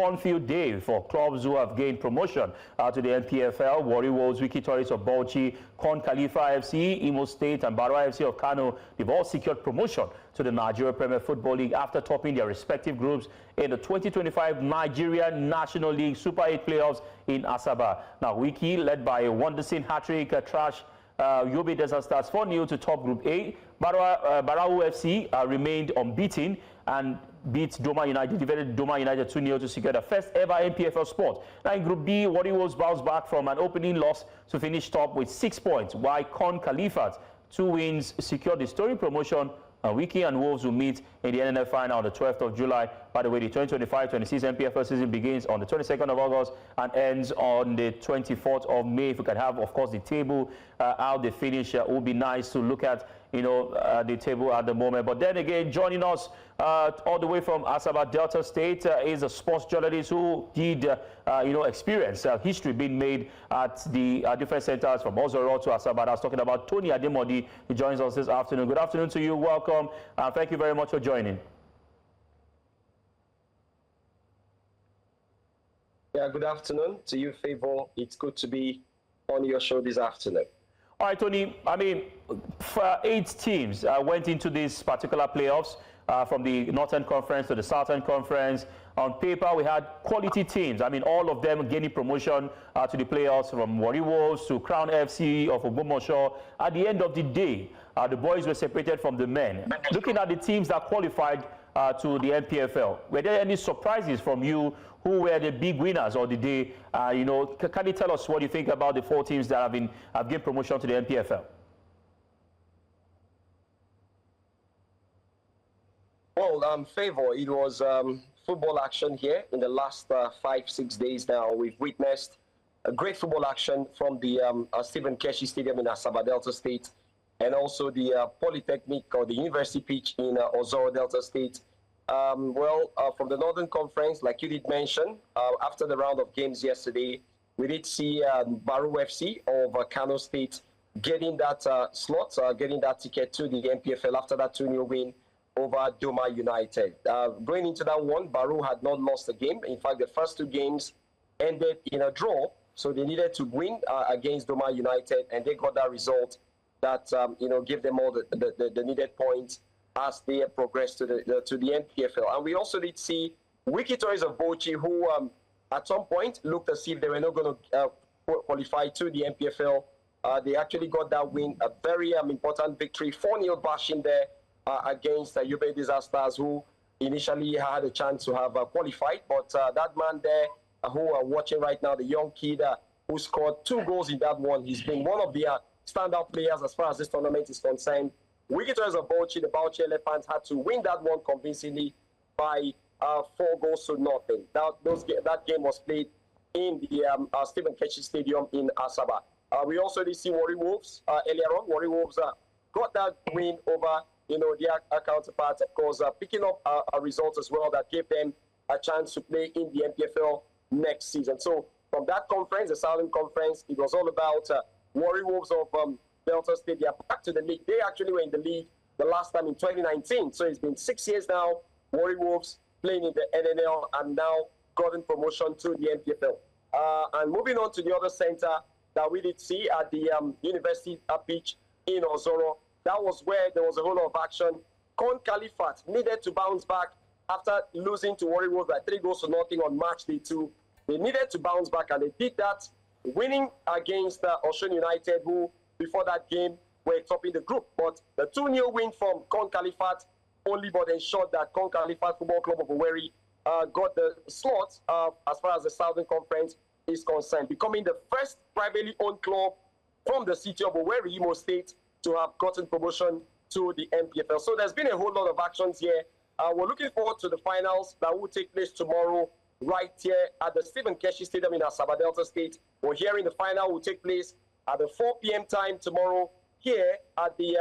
fun-filled day for clubs who have gained promotion to the NPFL. Warri Wolves, Wikki Tourists of Bauchi, Kun Khalifat FC, Imo State, and Barau FC of Kano, they've all secured promotion to the Nigerian Premier Football League after topping their respective groups in the 2025 Nigerian National League Super 8 playoffs in Asaba. Now, Wikki, led by a Wonderson hat-trick, thrashed Yobe Desert Stars 4-0 to top Group A. Barau FC remained unbeaten and beat Doma United, defeated Doma United 2-0 to secure the first ever NPFL spot. Now in Group B, Warri Wolves bounced back from an opening loss to finish top with 6 points, while Kun Khalifat, 2 wins, secured the storied promotion. Wikki and Wolves will meet in the NNF final on the 12th of July. By the way, the 2025-26 NPFL season begins on the 22nd of August and ends on the 24th of May. If we can have, of course, the table how they finish, it would be nice to look at, you know, the table at the moment. But then again, joining us all the way from Asaba Delta State is a sports journalist who did, you know, experience history being made at the different centers from Ozoro to Asaba. I was talking about Tony Ademodi, who joins us this afternoon. Good afternoon to you. Welcome. Thank you very much for joining. Yeah, good afternoon to you, Favor. It's good to be on your show this afternoon. All right, Tony, I mean, 8 teams went into these particular playoffs from the Northern Conference to the Southern Conference. On paper, we had quality teams. I mean, all of them gaining promotion to the playoffs, from Warri Wolves to Crown FC of Ogbomoso. At the end of the day, the boys were separated from the men. Looking at the teams that qualified to the NPFL, were there any surprises from you? Who were the big winners of the day? You know, can you tell us what you think about the 4 teams that have gained promotion to the NPFL? Well, Favor, it was football action here in the last 5-6 days now. We've witnessed a great football action from the Stephen Keshi Stadium in Asaba Delta State, and also the Polytechnic or the University pitch in Ozoro Delta State. From the Northern Conference, like you did mention, after the round of games yesterday, we did see Barau FC of Kano State getting that slot, getting that ticket to the NPFL after that 2-0 win over Doma United. Going into that one, Barau had not lost a game. In fact, the first 2 games ended in a draw, so they needed to win against Doma United, and they got that result that you know, gave them all the needed points as they progressed to the NPFL. And we also did see Wikki Tourists of Bauchi, who at some point looked as if they were not going to qualify to the NPFL. They actually got that win, a very important victory, 4-0 bashing there against Yobe Desert Stars, who initially had a chance to have qualified. But that man there, who are watching right now, the young kid who scored 2 goals in that one, he's been one of the standout players as far as this tournament is concerned. Wikki Tourists of Bauchi, the Bauchi Elephants, had to win that one convincingly by 4 goals to nothing. That game was played in the Stephen Keshi Stadium in Asaba. We also did see Warri Wolves earlier on. Warri Wolves got that win over, you know, their counterparts, of course, picking up a result as well that gave them a chance to play in the NPFL next season. So from that conference, the Southern Conference, it was all about Warri Wolves of Delta State. They are back to the league. They actually were in the league the last time in 2019. So it's been 6 years now. Warri Wolves playing in the NNL and now gotten promotion to the NPFL. And moving on to the other center that we did see at the University pitch in Ozoro, that was where there was a whole lot of action. Kun Khalifat needed to bounce back after losing to Warri Wolves by 3 goals to nothing on match day 2. They needed to bounce back, and they did that, winning against Osun United, who before that game were topping the group. But the 2-0 win from Kun Khalifat only but ensured that Kun Khalifat Football Club of Owerri got the slot as far as the Southern Conference is concerned, becoming the first privately owned club from the city of Owerri, Imo State, to have gotten promotion to the NPFL. So there's been a whole lot of actions here. We're looking forward to the finals that will take place tomorrow right here at the Stephen Keshi Stadium in Asaba Delta State. We're hearing the final will take place at the 4 p.m. time tomorrow here at the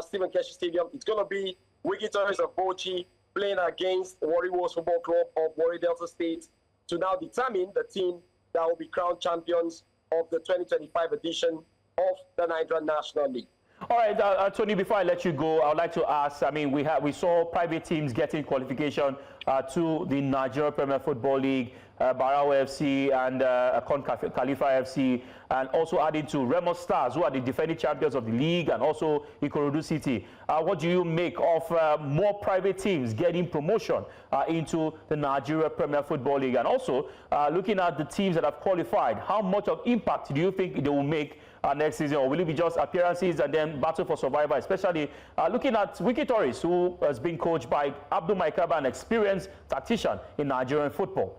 Stephen Keshi Stadium. It's going to be Wikki Tourists of Bauchi playing against Warri Wolves Football Club of Warri Delta State to now determine the team that will be crowned champions of the 2025 edition of the Nigerian National League. All right, Tony, before I let you go, I would like to ask, I mean, we saw private teams getting qualification to the Nigerian Premier Football League, Barau FC and Kun Khalifat FC, and also adding to Remo Stars, who are the defending champions of the league, and also Ikorodu City. What do you make of more private teams getting promotion into the Nigeria Premier Football League? And also, looking at the teams that have qualified, how much of impact do you think they will make next season, or will it be just appearances and then battle for survival, especially looking at Wikki Tourists, who has been coached by Abdul Maikaba, an experienced tactician in Nigerian football?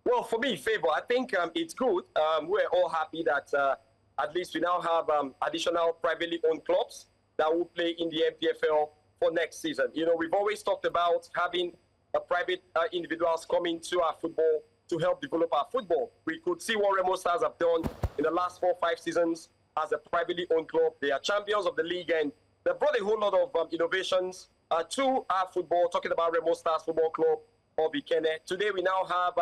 Well, for me, Favor, I think it's good. We're all happy that at least we now have additional privately owned clubs that will play in the NPFL for next season. You know, we've always talked about having private individuals coming to our football to help develop our football. We could see what Remo Stars have done in the last 4 or 5 seasons as a privately owned club. They are champions of the league, and they brought a whole lot of innovations to our football, talking about Remo Stars Football Club of Ikene. Today, we now have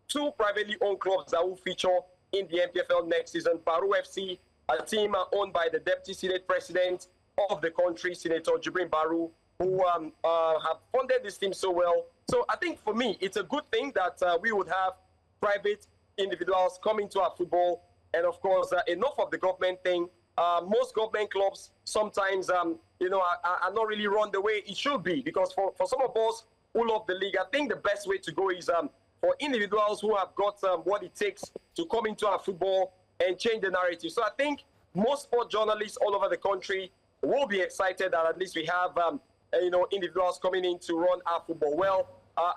2 privately owned clubs that will feature in the NPFL next season. Barau FC, a team owned by the Deputy Senate President of the country, Senator Jibrin Barau, who have funded this team so well. So I think for me, it's a good thing that we would have private individuals coming to our football. And of course, enough of the government thing. Most government clubs sometimes, you know, are not really run the way it should be. Because for some of us who love the league, I think the best way to go is for individuals who have got what it takes to come into our football and change the narrative. So I think most sport journalists all over the country will be excited that at least we have you know, individuals coming in to run our football well.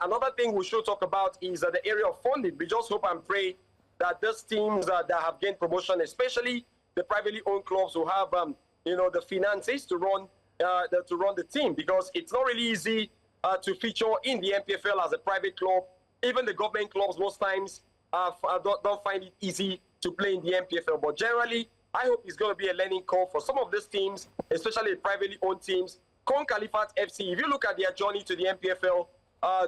Another thing we should talk about is the area of funding. We just hope and pray that these teams that have gained promotion, especially the privately owned clubs, will have you know, the finances to run the team, because it's not really easy to feature in the NPFL as a private club. Even the government clubs most times don't find it easy to play in the NPFL. But generally, I hope it's going to be a learning curve for some of these teams, especially the privately owned teams. Kun Khalifat FC, if you look at their journey to the NPFL,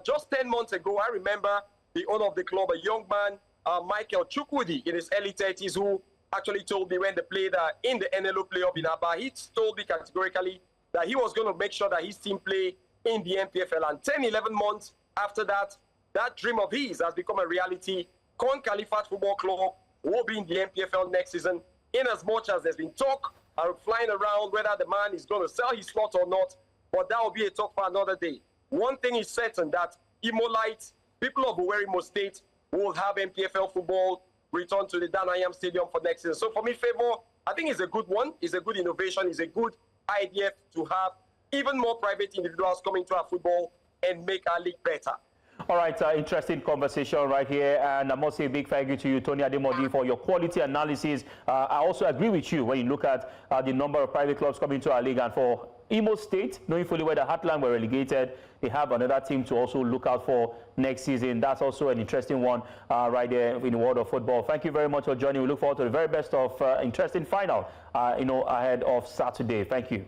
just 10 months ago, I remember the owner of the club, a young man, Michael Chukwudi, in his early 30s, who actually told me when they played in the NLO playoff in Aba, he told me categorically that he was going to make sure that his team play in the NPFL. And 10, 11 months after that, that dream of his has become a reality. Kun Khalifat Football Club will be in the NPFL next season, in as much as there's been talk flying around whether the man is going to sell his slot or not, but that will be a talk for another day. One thing is certain, that Imolites, people of Imo State, will have NPFL football return to the Danayam Stadium for next season. So for me, Favor, I think it's a good one. It's a good innovation. It's a good idea to have even more private individuals coming to our football and make our league better. All right, interesting conversation right here, and I must say a big thank you to you, Tony Ademodi, for your quality analysis. I also agree with you when you look at the number of private clubs coming to our league, and for Imo State, knowing fully where the Heartland were relegated, they have another team to also look out for next season. That's also an interesting one right there in the world of football. Thank you very much for joining. We look forward to the very best of interesting final, you know, ahead of Saturday. Thank you.